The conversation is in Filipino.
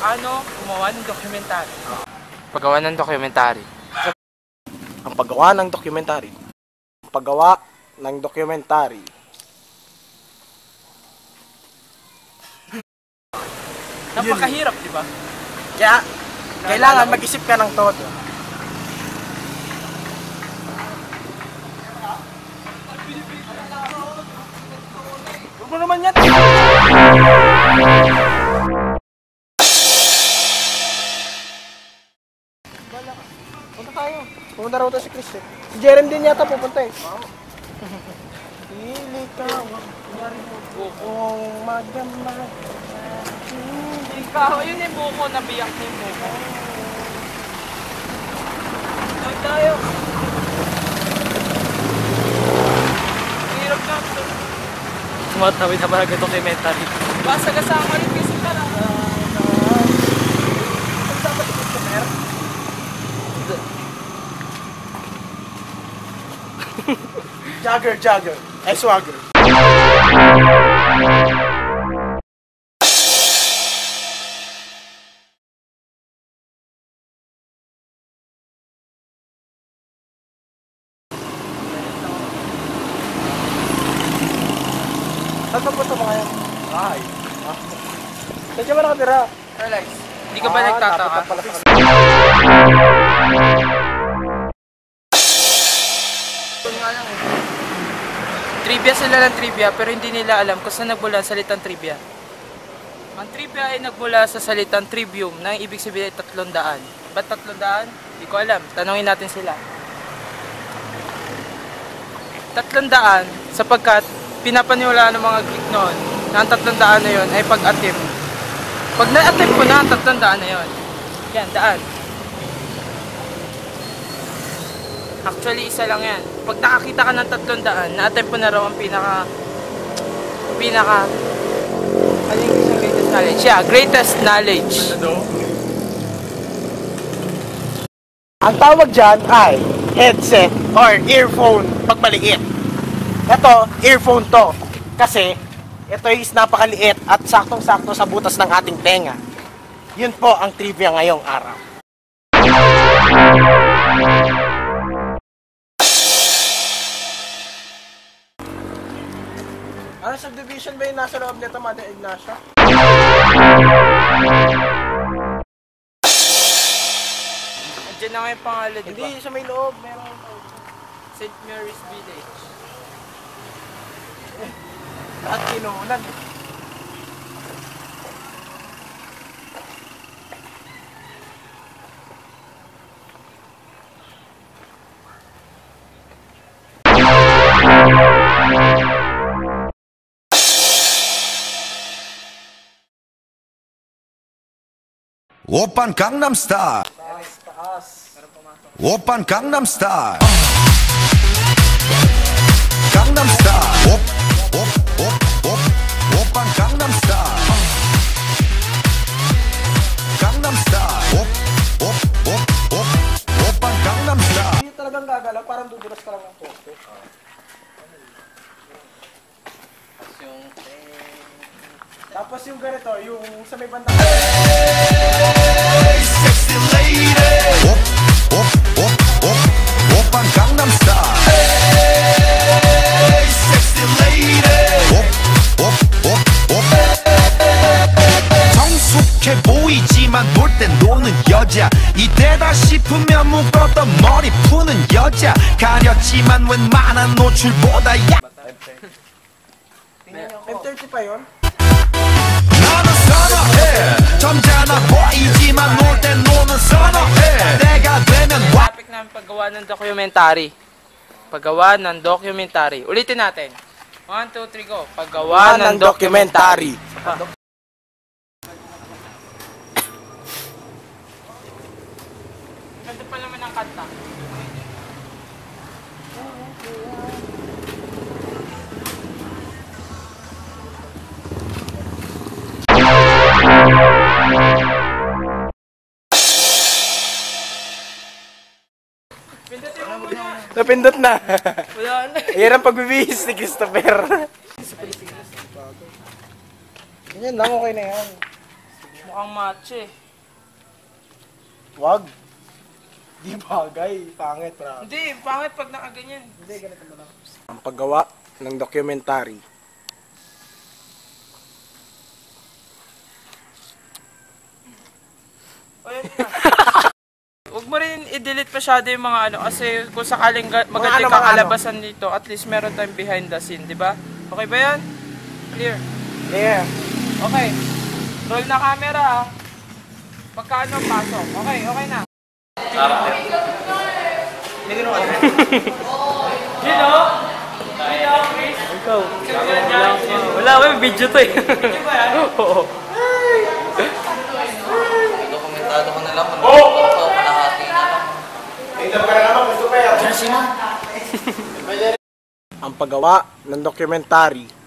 Paano gumawa ng dokumentary? Paggawa ng dokumentary. Ang paggawa ng dokumentary. Paggawa ng dokumentary. Napakahirap, di ba? Kaya, kailangan mag-isip ka ng todo. Huwag mo naman yan! Punta tayo. Pumunta raw tayo si Chris eh. Si Jerem din yata pupunta eh. Pili ka, bukong magdamag. Ikaw, yun yung buko, nabiyak na yung buko. Tawag tayo. Hirap na ito. Tumatawid na parang dokumentary. Basta kasama rin kasi ka lang. Ang dapat ito sa mer? Jogger. Swagger. Saan pa punta mo ngayon? Ay. Saan ka ba nakatira? Relax. Hindi ka ba nagtataka? Trivia sila ng trivia pero hindi nila alam kung saan nagmula ang salitang trivia. Ang trivia ay nagmula sa salitang trivium na ibig sabihin ay 300. Ba't 300? Hindi ko alam. Tanungin natin sila. 300 sapagkat pinapaniwalaan ng mga Greek noon na ang 300 na yun ay pag-atim. Pag na-atim ko na ang 300 na yun. Yan, daan. Actually, isa lang yan. Pag nakakita ka ng 300, na-attempt mo na raw ang pinaka ano yung isang greatest knowledge? Yeah, greatest knowledge. Ang tawag dyan ay headset or earphone pag maliit. Ito, earphone to. Kasi, ito is napakaliit at saktong-sakto sa butas ng ating tenga. Yun po ang trivia ngayong araw. Ano subdivision ba yung nasa loob nito, Mother Ignacia? Diyan na nga yung pangalan, di ba? Hindi, sa may loob. Meron St. Mary's Village. at kinunan. Oppan Gangnam Style. Oppan Gangnam Style. Gangnam Style. Oppan Gangnam Style. Gangnam Style. Oppan Gangnam Style. Hindi talagang gagalaw, parang dudulas ka lang ng poste. Tapos yung ganito, yung sa may bandang Sexy lady. Oppan Gangnam Style. Sexy lady. 성숙해 보이지만 놀 땐 노는 여자 이때다 싶으면 묶었던 머리 푸는 여자 가렸지만 웬만한 노출보다 M30 pa yun? 너는 선어해 점잖아 보이지만 놀 땐 노는 선어해 내가 되면 Topic namin paggawa ng documentary. Paggawa ng documentary. Ulitin natin. 1, 2, 3, go. Paggawa ng documentary. Ganda pa naman ang kanta. Pindutin mo muna. Napindot na. Wala na. Ayan ang pagbibihis ni Christopher. Ganyan lang, okay na yan. Mukhang matcha eh. Wag. Di bagay. Pangit, bro. Hindi, pangit pag nakaganyan. Hindi, ganito mo lang. Ang paggawa ng documentary. O, yun na. Huwag mo rin i-delete masyado yung mga ano kasi kung sakaling maganda ano, kang mga ano? kalabasan dito, at least meron tayong behind the scene, di ba? Okay ba yan? Clear. Yeah. Okay. Roll na camera ah. Pagkaano, pasok. Okay, okay na. Gino? Chris? Ikaw. Wala, may video to eh. Video ba yan? Oo. Dokumentado ko na lang kung kalahati na lang. Ang paggawa ng documentary